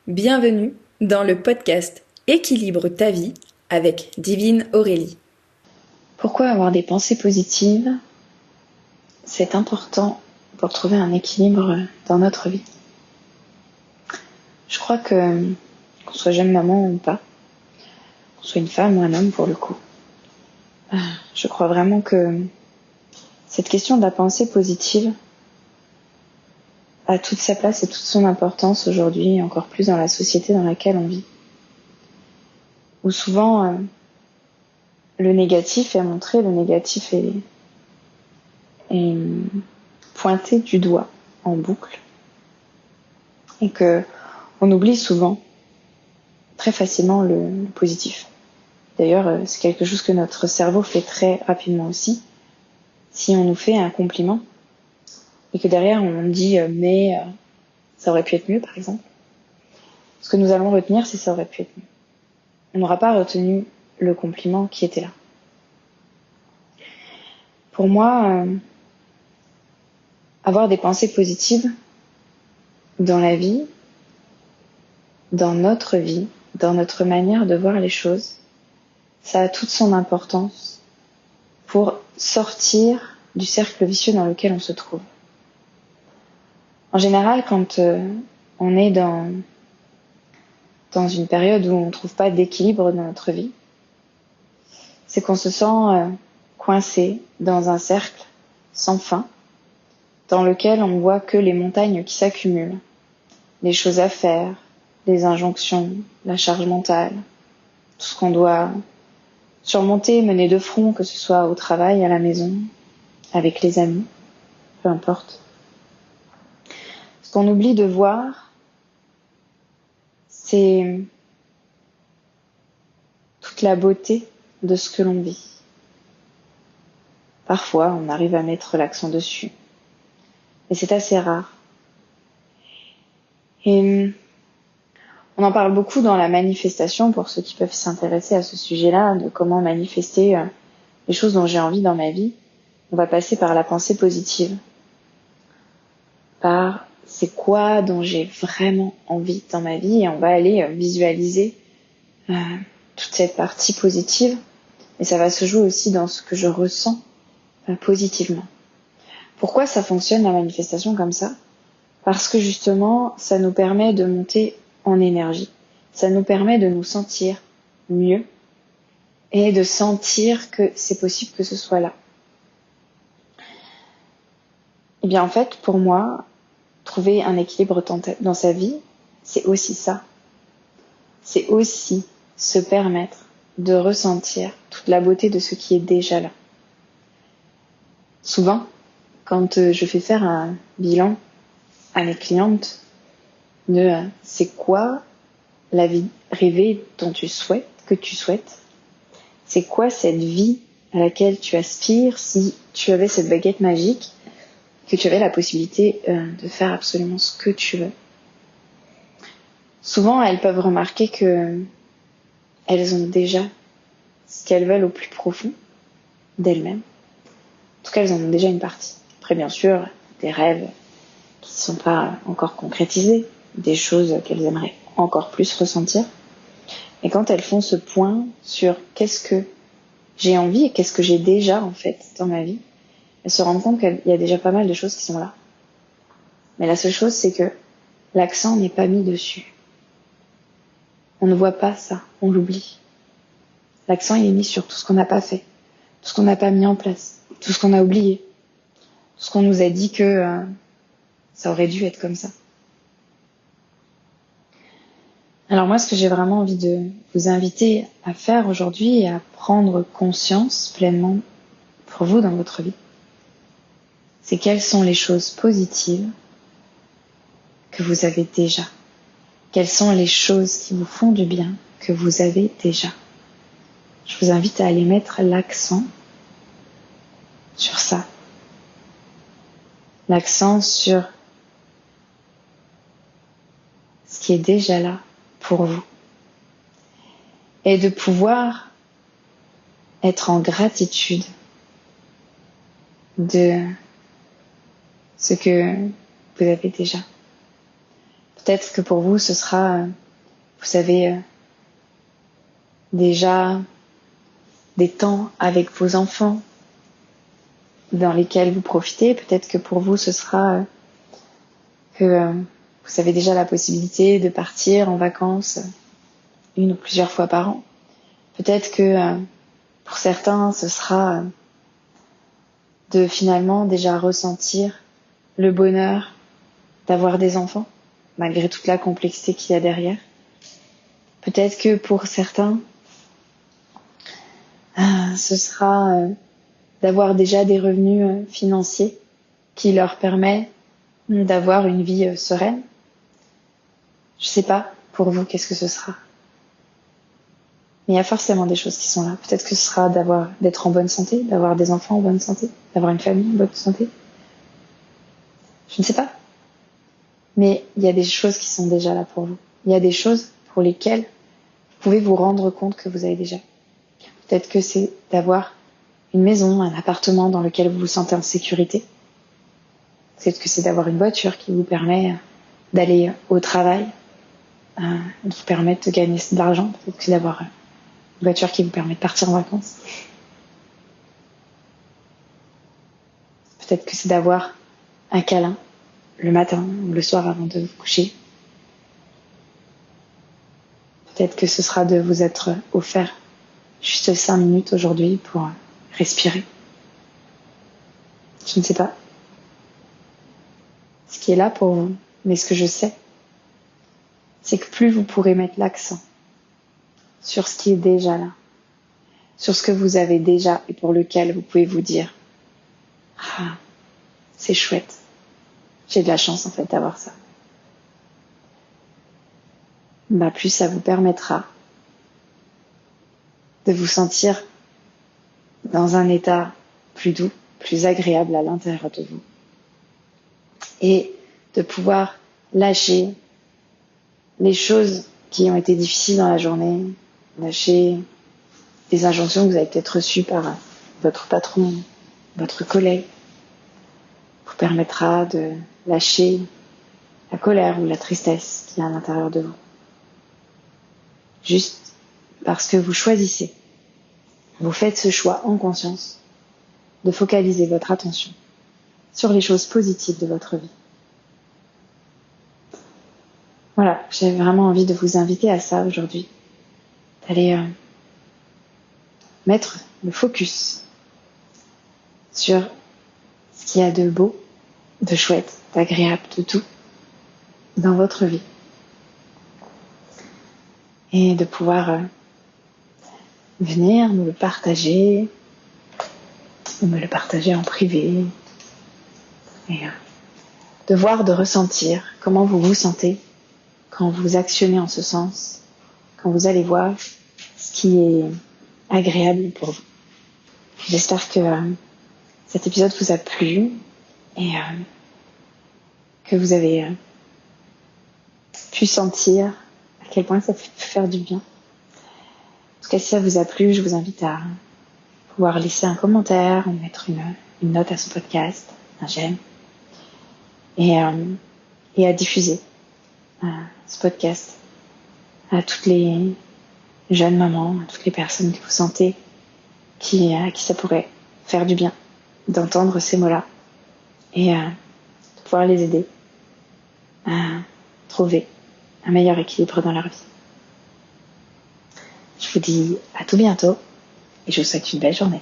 Bienvenue dans le podcast Équilibre ta vie avec Divine Aurélie. Pourquoi avoir des pensées positives? C'est important pour trouver un équilibre dans notre vie. Je crois que, qu'on soit jeune maman ou pas, qu'on soit une femme ou un homme pour le coup, je crois vraiment que cette question de la pensée positive a toute sa place et toute son importance aujourd'hui, et encore plus dans la société dans laquelle on vit. Où souvent le négatif est montré, le négatif est pointé du doigt en boucle. Et que on oublie souvent, très facilement, le positif. D'ailleurs, c'est quelque chose que notre cerveau fait très rapidement aussi. Si on nous fait un compliment, et que derrière on dit mais ça aurait pu être mieux, par exemple, ce que nous allons retenir, c'est ça aurait pu être mieux. On n'aura pas retenu le compliment qui était là. Pour moi, avoir des pensées positives dans la vie, dans notre vie, dans notre manière de voir les choses, ça a toute son importance pour sortir du cercle vicieux dans lequel on se trouve. En général, quand on est dans une période où on ne trouve pas d'équilibre dans notre vie, c'est qu'on se sent coincé dans un cercle sans fin, dans lequel on voit que les montagnes qui s'accumulent, les choses à faire, les injonctions, la charge mentale, tout ce qu'on doit surmonter, mener de front, que ce soit au travail, à la maison, avec les amis, peu importe. Ce qu'on oublie de voir, c'est toute la beauté de ce que l'on vit. Parfois, on arrive à mettre l'accent dessus, mais c'est assez rare. Et on en parle beaucoup dans la manifestation, pour ceux qui peuvent s'intéresser à ce sujet-là, de comment manifester les choses dont j'ai envie dans ma vie. On va passer par la pensée positive, par c'est quoi dont j'ai vraiment envie dans ma vie, et on va aller visualiser toute cette partie positive, et ça va se jouer aussi dans ce que je ressens positivement. Pourquoi ça fonctionne la manifestation comme ça? Parce que justement, ça nous permet de monter en énergie, ça nous permet de nous sentir mieux et de sentir que c'est possible que ce soit là. Et bien en fait, pour moi, trouver un équilibre dans sa vie, c'est aussi ça. C'est aussi se permettre de ressentir toute la beauté de ce qui est déjà là. Souvent, quand je fais faire un bilan à mes clientes de c'est quoi la vie rêvée que tu souhaites, c'est quoi cette vie à laquelle tu aspires si tu avais cette baguette magique, que tu avais la possibilité de faire absolument ce que tu veux. Souvent, elles peuvent remarquer que elles ont déjà ce qu'elles veulent au plus profond d'elles-mêmes. En tout cas, elles en ont déjà une partie. Après, bien sûr, des rêves qui ne sont pas encore concrétisés, des choses qu'elles aimeraient encore plus ressentir. Et quand elles font ce point sur qu'est-ce que j'ai envie et qu'est-ce que j'ai déjà en fait dans ma vie, elles se rendent compte qu'il y a déjà pas mal de choses qui sont là. Mais la seule chose, c'est que l'accent n'est pas mis dessus. On ne voit pas ça, on l'oublie. L'accent il est mis sur tout ce qu'on n'a pas fait, tout ce qu'on n'a pas mis en place, tout ce qu'on a oublié, tout ce qu'on nous a dit que ça aurait dû être comme ça. Alors moi, ce que j'ai vraiment envie de vous inviter à faire aujourd'hui et à prendre conscience pleinement pour vous dans votre vie, c'est quelles sont les choses positives que vous avez déjà. Quelles sont les choses qui vous font du bien que vous avez déjà. Je vous invite à aller mettre l'accent sur ça. L'accent sur ce qui est déjà là pour vous. Et de pouvoir être en gratitude de ce que vous avez déjà. Peut-être que pour vous, ce sera, vous savez, déjà des temps avec vos enfants dans lesquels vous profitez. Peut-être que pour vous, ce sera que vous avez déjà la possibilité de partir en vacances une ou plusieurs fois par an. Peut-être que pour certains, ce sera de finalement déjà ressentir le bonheur d'avoir des enfants, malgré toute la complexité qu'il y a derrière. Peut-être que pour certains, ce sera d'avoir déjà des revenus financiers qui leur permettent d'avoir une vie sereine. Je sais pas, pour vous, qu'est-ce que ce sera? Mais il y a forcément des choses qui sont là. Peut-être que ce sera d'être en bonne santé, d'avoir des enfants en bonne santé, d'avoir une famille en bonne santé. Je ne sais pas. Mais il y a des choses qui sont déjà là pour vous. Il y a des choses pour lesquelles vous pouvez vous rendre compte que vous avez déjà. Peut-être que c'est d'avoir une maison, un appartement dans lequel vous vous sentez en sécurité. Peut-être que c'est d'avoir une voiture qui vous permet d'aller au travail, qui permet de gagner de l'argent. Peut-être que c'est d'avoir une voiture qui vous permet de partir en vacances. Peut-être que c'est d'avoir un câlin le matin ou le soir avant de vous coucher. Peut-être que ce sera de vous être offert juste 5 minutes aujourd'hui pour respirer. Je ne sais pas ce qui est là pour vous, mais ce que je sais, c'est que plus vous pourrez mettre l'accent sur ce qui est déjà là, sur ce que vous avez déjà et pour lequel vous pouvez vous dire « Ah, c'est chouette, j'ai de la chance en fait d'avoir ça », plus ça vous permettra de vous sentir dans un état plus doux, plus agréable à l'intérieur de vous. Et de pouvoir lâcher les choses qui ont été difficiles dans la journée, lâcher les injonctions que vous avez peut-être reçues par votre patron, votre collègue, vous permettra de lâcher la colère ou la tristesse qui est à l'intérieur de vous. Juste parce que vous choisissez, vous faites ce choix en conscience de focaliser votre attention sur les choses positives de votre vie. Voilà, j'avais vraiment envie de vous inviter à ça aujourd'hui, d'aller mettre le focus sur ce qu'il y a de beau, de chouette, d'agréable, de tout dans votre vie. Et de pouvoir venir me le partager, ou me le partager en privé, et de voir, de ressentir comment vous vous sentez quand vous actionnez en ce sens, quand vous allez voir ce qui est agréable pour vous. J'espère que cet épisode vous a plu et que vous avez pu sentir à quel point ça peut faire du bien. En tout cas, si ça vous a plu, je vous invite à pouvoir laisser un commentaire ou mettre une note à ce podcast, un j'aime, et à diffuser ce podcast à toutes les jeunes mamans, à toutes les personnes que vous sentez à qui ça pourrait faire du bien d'entendre ces mots-là et de pouvoir les aider à trouver un meilleur équilibre dans leur vie. Je vous dis à tout bientôt et je vous souhaite une belle journée.